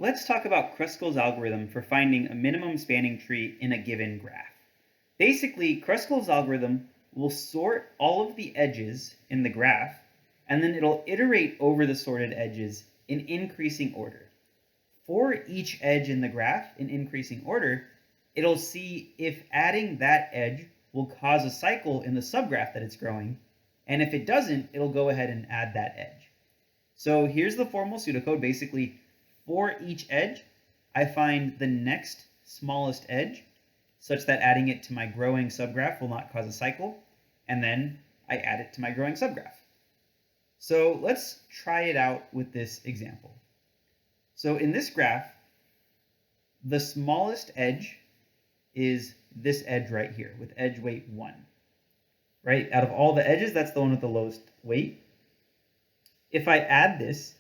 Let's talk about Kruskal's algorithm for finding a minimum spanning tree in a given graph. Basically, Kruskal's algorithm will sort all of the edges in the graph, and then it'll iterate over the sorted edges in increasing order. For each edge in the graph in increasing order, it'll see if adding that edge will cause a cycle in the subgraph that it's growing, and if it doesn't, it'll go ahead and add that edge. So here's the formal pseudocode. Basically, for each edge, I find the next smallest edge, such that adding it to my growing subgraph will not cause a cycle, and then I add it to my growing subgraph. So let's try it out with this example. So in this graph, the smallest edge is this edge right here with edge weight 1. Right? Out of all the edges, that's the one with the lowest weight. If I add this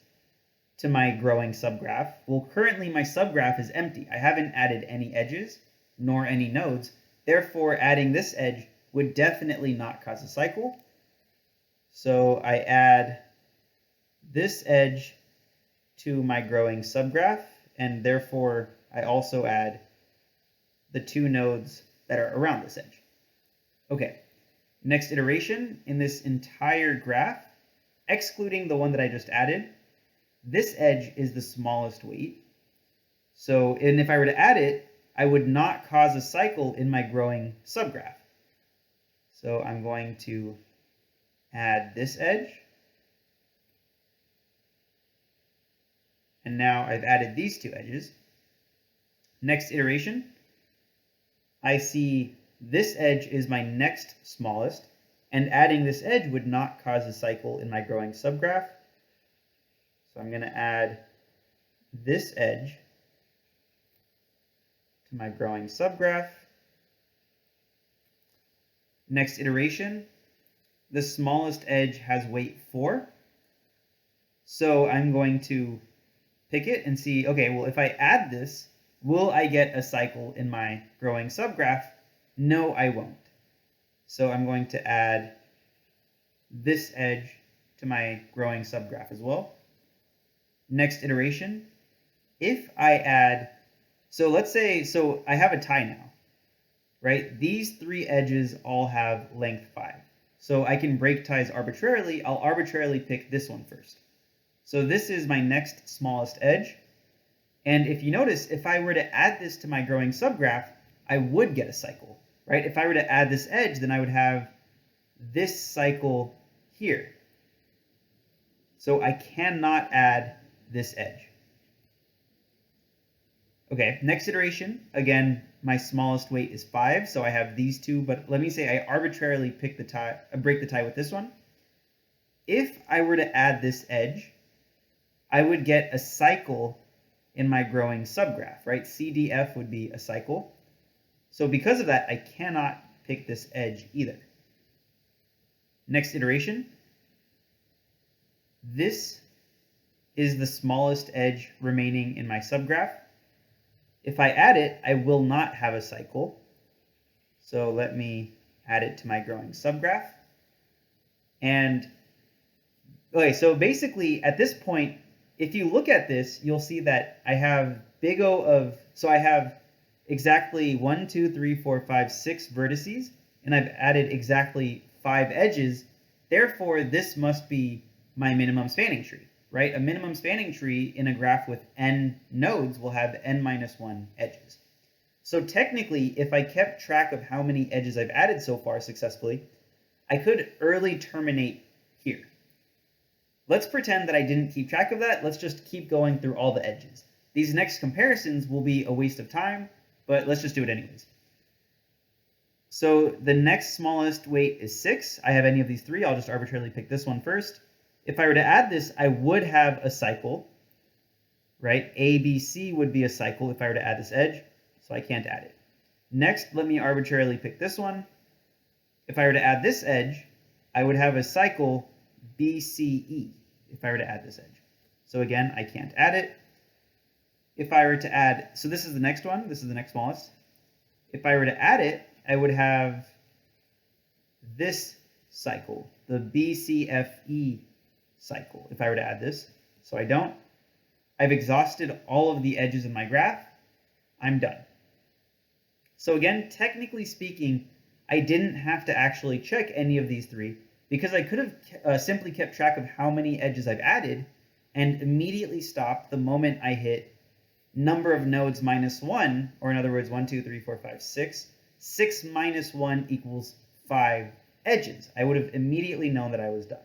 to my growing subgraph, well, currently my subgraph is empty. I haven't added any edges nor any nodes. Therefore, adding this edge would definitely not cause a cycle. So I add this edge to my growing subgraph, and therefore I also add the two nodes that are around this edge. Okay, next iteration in this entire graph, excluding the one that I just added, this edge is the smallest weight. So, and if I were to add it, I would not cause a cycle in my growing subgraph. So I'm going to add this edge. And now I've added these two edges. Next iteration, I see this edge is my next smallest, and adding this edge would not cause a cycle in my growing subgraph. So I'm going to add this edge to my growing subgraph. Next iteration, the smallest edge has weight 4. So I'm going to pick it and see, okay, well, if I add this, will I get a cycle in my growing subgraph? No, I won't. So I'm going to add this edge to my growing subgraph as well. Next iteration, if I add, so let's say, so I have a tie now, right? These three edges all have length 5. So I can break ties arbitrarily. I'll arbitrarily pick this one first. So this is my next smallest edge. And if you notice, if I were to add this to my growing subgraph, I would get a cycle, right? If I were to add this edge, then I would have this cycle here. So I cannot add this edge. Okay, next iteration, again, my smallest weight is 5, so I have these two, but let me say I arbitrarily pick the tie, break the tie with this one. If I were to add this edge, I would get a cycle in my growing subgraph, right? CDF would be a cycle. So because of that, I cannot pick this edge either. Next iteration, this is the smallest edge remaining in my subgraph. If I add it, I will not have a cycle. So let me add it to my growing subgraph. And okay, so basically at this point, if you look at this, you'll see that I have big O of, so I have exactly 1, 2, 3, 4, 5, 6 vertices, and I've added exactly 5 edges. Therefore, this must be my minimum spanning tree, right? A minimum spanning tree in a graph with n nodes will have n minus 1 edges. So technically, if I kept track of how many edges I've added so far successfully, I could early terminate here. Let's pretend that I didn't keep track of that. Let's just keep going through all the edges. These next comparisons will be a waste of time, but let's just do it anyways. So the next smallest weight is 6. I have any of these 3. I'll just arbitrarily pick this one first. If I were to add this, I would have a cycle, right? A, B, C would be a cycle if I were to add this edge, so I can't add it. Next, let me arbitrarily pick this one. If I were to add this edge, I would have a cycle BCE if I were to add this edge. So again, I can't add it. If I were to add, so this is the next one, this is the next smallest. If I were to add it, I would have this cycle, the BCFE cycle, if I were to add this. So I don't. I've exhausted all of the edges in my graph. I'm done. So again, technically speaking, I didn't have to actually check any of these three because I could have simply kept track of how many edges I've added and immediately stopped the moment I hit number of nodes minus 1, or in other words, 1, 2, 3, 4, 5, 6. 6 minus 1 equals 5 edges. I would have immediately known that I was done.